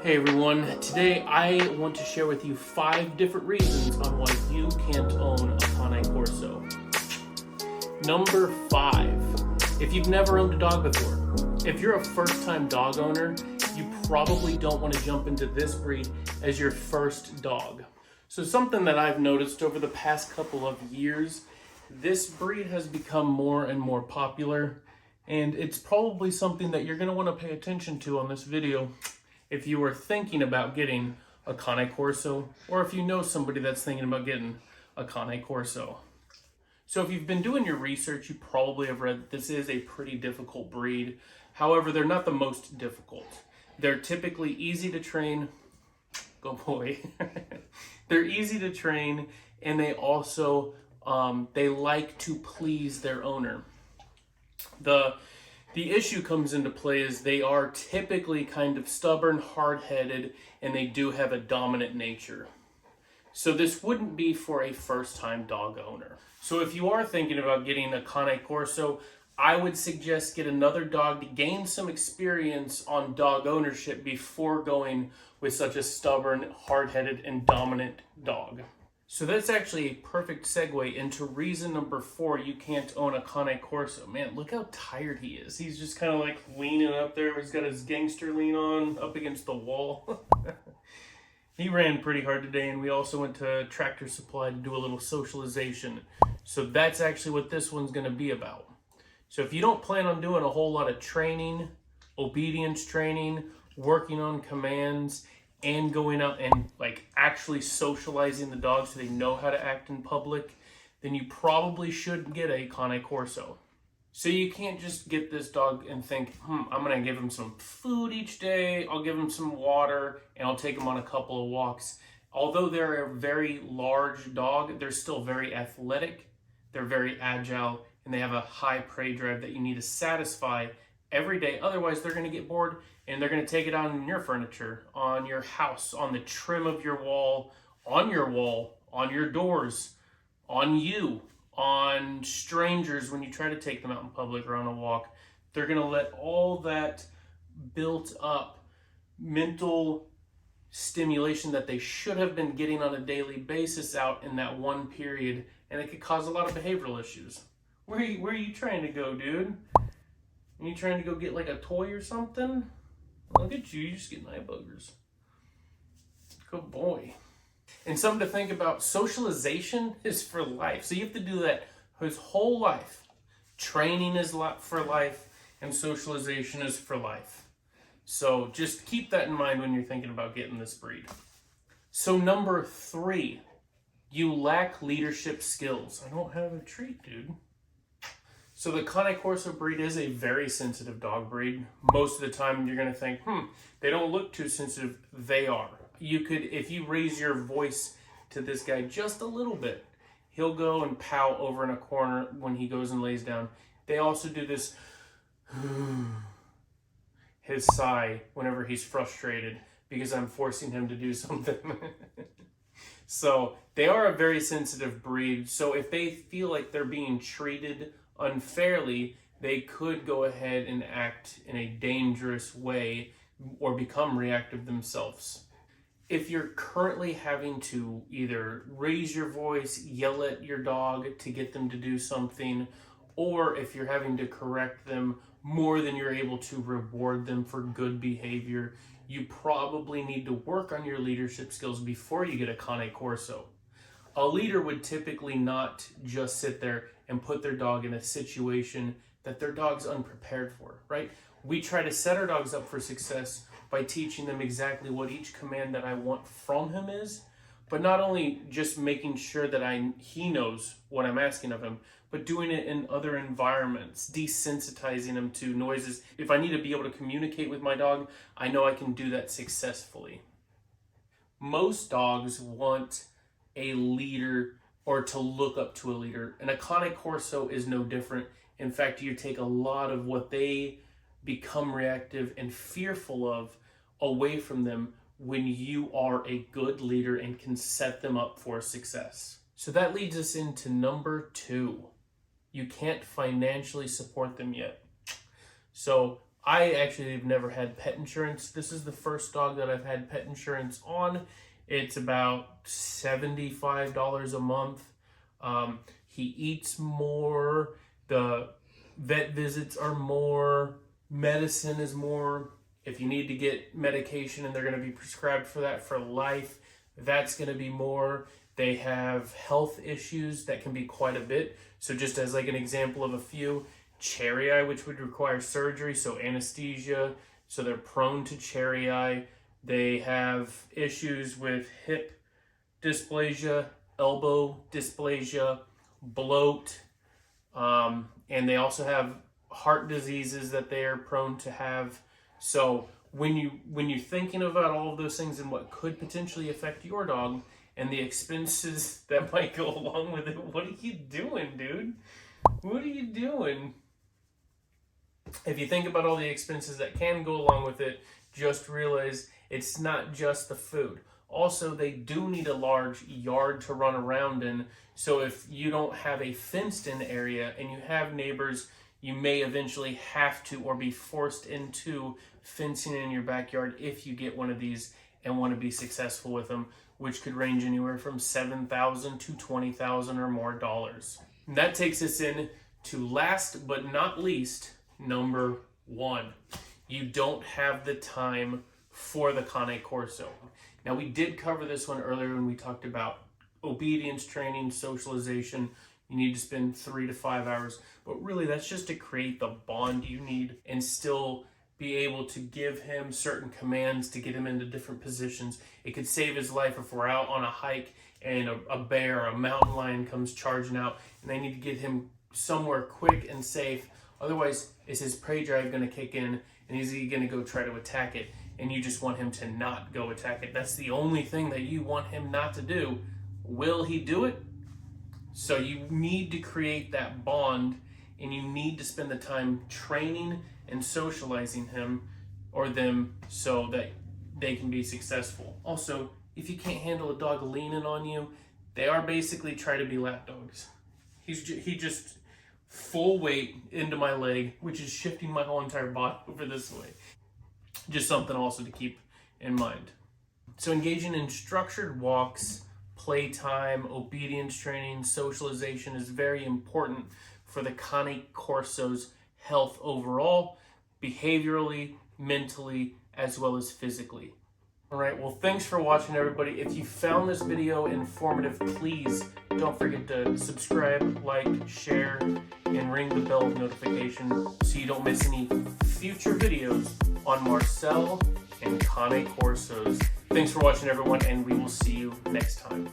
Hey everyone, today I want to share with you 5 different reasons on why you can't own a Cane Corso. Number 5, if you've never owned a dog before. If you're a first-time dog owner, you probably don't want to jump into this breed as your first dog. So something that I've noticed over the past couple of years, this breed has become more and more popular, and it's probably something that you're going to want to pay attention to on this video if you were thinking about getting a Cane Corso, or if you know somebody that's thinking about getting a Cane Corso. So if you've been doing your research, you probably have read that this is a pretty difficult breed. However, they're not the most difficult. They're typically easy to train. Go boy. They're easy to train, and they also, they like to please their owner. The issue comes into play is they are typically kind of stubborn, hard-headed, and they do have a dominant nature. So this wouldn't be for a first-time dog owner. So if you are thinking about getting a Cane Corso, I would suggest get another dog to gain some experience on dog ownership before going with such a stubborn, hard-headed, and dominant dog. So that's actually a perfect segue into reason number 4 you can't own a Cane Corso. Man, look how tired he is. He's just kind of like leaning up there. He's got his gangster lean on up against the wall. He ran pretty hard today, and we also went to Tractor Supply to do a little socialization. So that's actually what this one's going to be about. So if you don't plan on doing a whole lot of training, obedience training, working on commands, and going out and like actually socializing the dog so they know how to act in public, then you probably should get a Cane Corso. So you can't just get this dog and think, I'm gonna give him some food each day, I'll give him some water, and I'll take him on a couple of walks. Although they're a very large dog, they're still very athletic, they're very agile, and they have a high prey drive that you need to satisfy every day. Otherwise, they're gonna get bored and they're going to take it on your furniture, on your house, on the trim of your wall, on your doors, on you, on strangers when you try to take them out in public or on a walk. They're going to let all that built up mental stimulation that they should have been getting on a daily basis out in that one period, and it could cause a lot of behavioral issues. Where are you trying to go, dude? Are you trying to go get like a toy or something? Look at you, you're just getting eye buggers. Good boy. And something to think about, socialization is for life. So you have to do that his whole life. Training is for life, and socialization is for life. So just keep that in mind when you're thinking about getting this breed. So number 3, you lack leadership skills. I don't have a treat, dude. So the Cane Corso breed is a very sensitive dog breed. Most of the time you're going to think, they don't look too sensitive. They are. You could, if you raise your voice to this guy just a little bit, he'll go and pout over in a corner when he goes and lays down. They also do this, his sigh whenever he's frustrated because I'm forcing him to do something. So they are a very sensitive breed. So if they feel like they're being treated unfairly, they could go ahead and act in a dangerous way or become reactive themselves. If you're currently having to either raise your voice, yell at your dog to get them to do something, or if you're having to correct them more than you're able to reward them for good behavior, you probably need to work on your leadership skills before you get a Cane Corso. A leader would typically not just sit there and put their dog in a situation that their dog's unprepared for, right? We try to set our dogs up for success by teaching them exactly what each command that I want from him is, but not only just making sure that he knows what I'm asking of him, but doing it in other environments, desensitizing him to noises. If I need to be able to communicate with my dog, I know I can do that successfully. Most dogs want a leader or to look up to a leader, and a Cane Corso is no different. In fact, you take a lot of what they become reactive and fearful of away from them when you are a good leader and can set them up for success. So that leads us into number 2. You can't financially support them yet. So I actually have never had pet insurance. This is the first dog that I've had pet insurance on. It's about $75 a month. He eats more. The vet visits are more. Medicine is more. If you need to get medication and they're going to be prescribed for that for life, that's going to be more. They have health issues that can be quite a bit. So just as like an example of a few, cherry eye, which would require surgery, so anesthesia, so they're prone to cherry eye. They have issues with hip dysplasia, elbow dysplasia, bloat, and they also have heart diseases that they are prone to have. So when you're thinking about all of those things and what could potentially affect your dog and the expenses that might go along with it, what are you doing, dude? What are you doing? If you think about all the expenses that can go along with it, just realize it's not just the food. Also, they do need a large yard to run around in. So if you don't have a fenced-in area and you have neighbors, you may eventually have to or be forced into fencing in your backyard if you get one of these and want to be successful with them, which could range anywhere from $7,000 to $20,000 or more dollars. And that takes us in to last but not least, number 1. You don't have the time for the Cane Corso. Now, we did cover this one earlier when we talked about obedience training, socialization. You need to spend 3 to 5 hours, but really that's just to create the bond you need and still be able to give him certain commands to get him into different positions. It could save his life if we're out on a hike and a bear or a mountain lion comes charging out and they need to get him somewhere quick and safe. Otherwise, is his prey drive going to kick in and is he going to go try to attack it? And you just want him to not go attack it. That's the only thing that you want him not to do. Will he do it? So you need to create that bond and you need to spend the time training and socializing him or them so that they can be successful. Also, if you can't handle a dog leaning on you, they are basically trying to be lap dogs. He just full weight into my leg, which is shifting my whole entire body over this way. Just something also to keep in mind. So engaging in structured walks, playtime, obedience training, socialization is very important for the Cane Corso's health overall, behaviorally, mentally, as well as physically. All right, well, thanks for watching, everybody. If you found this video informative, please don't forget to subscribe, like, share, and ring the bell notification so you don't miss any future videos on Marcel and Cane Corsos. Thanks for watching, everyone, and we will see you next time.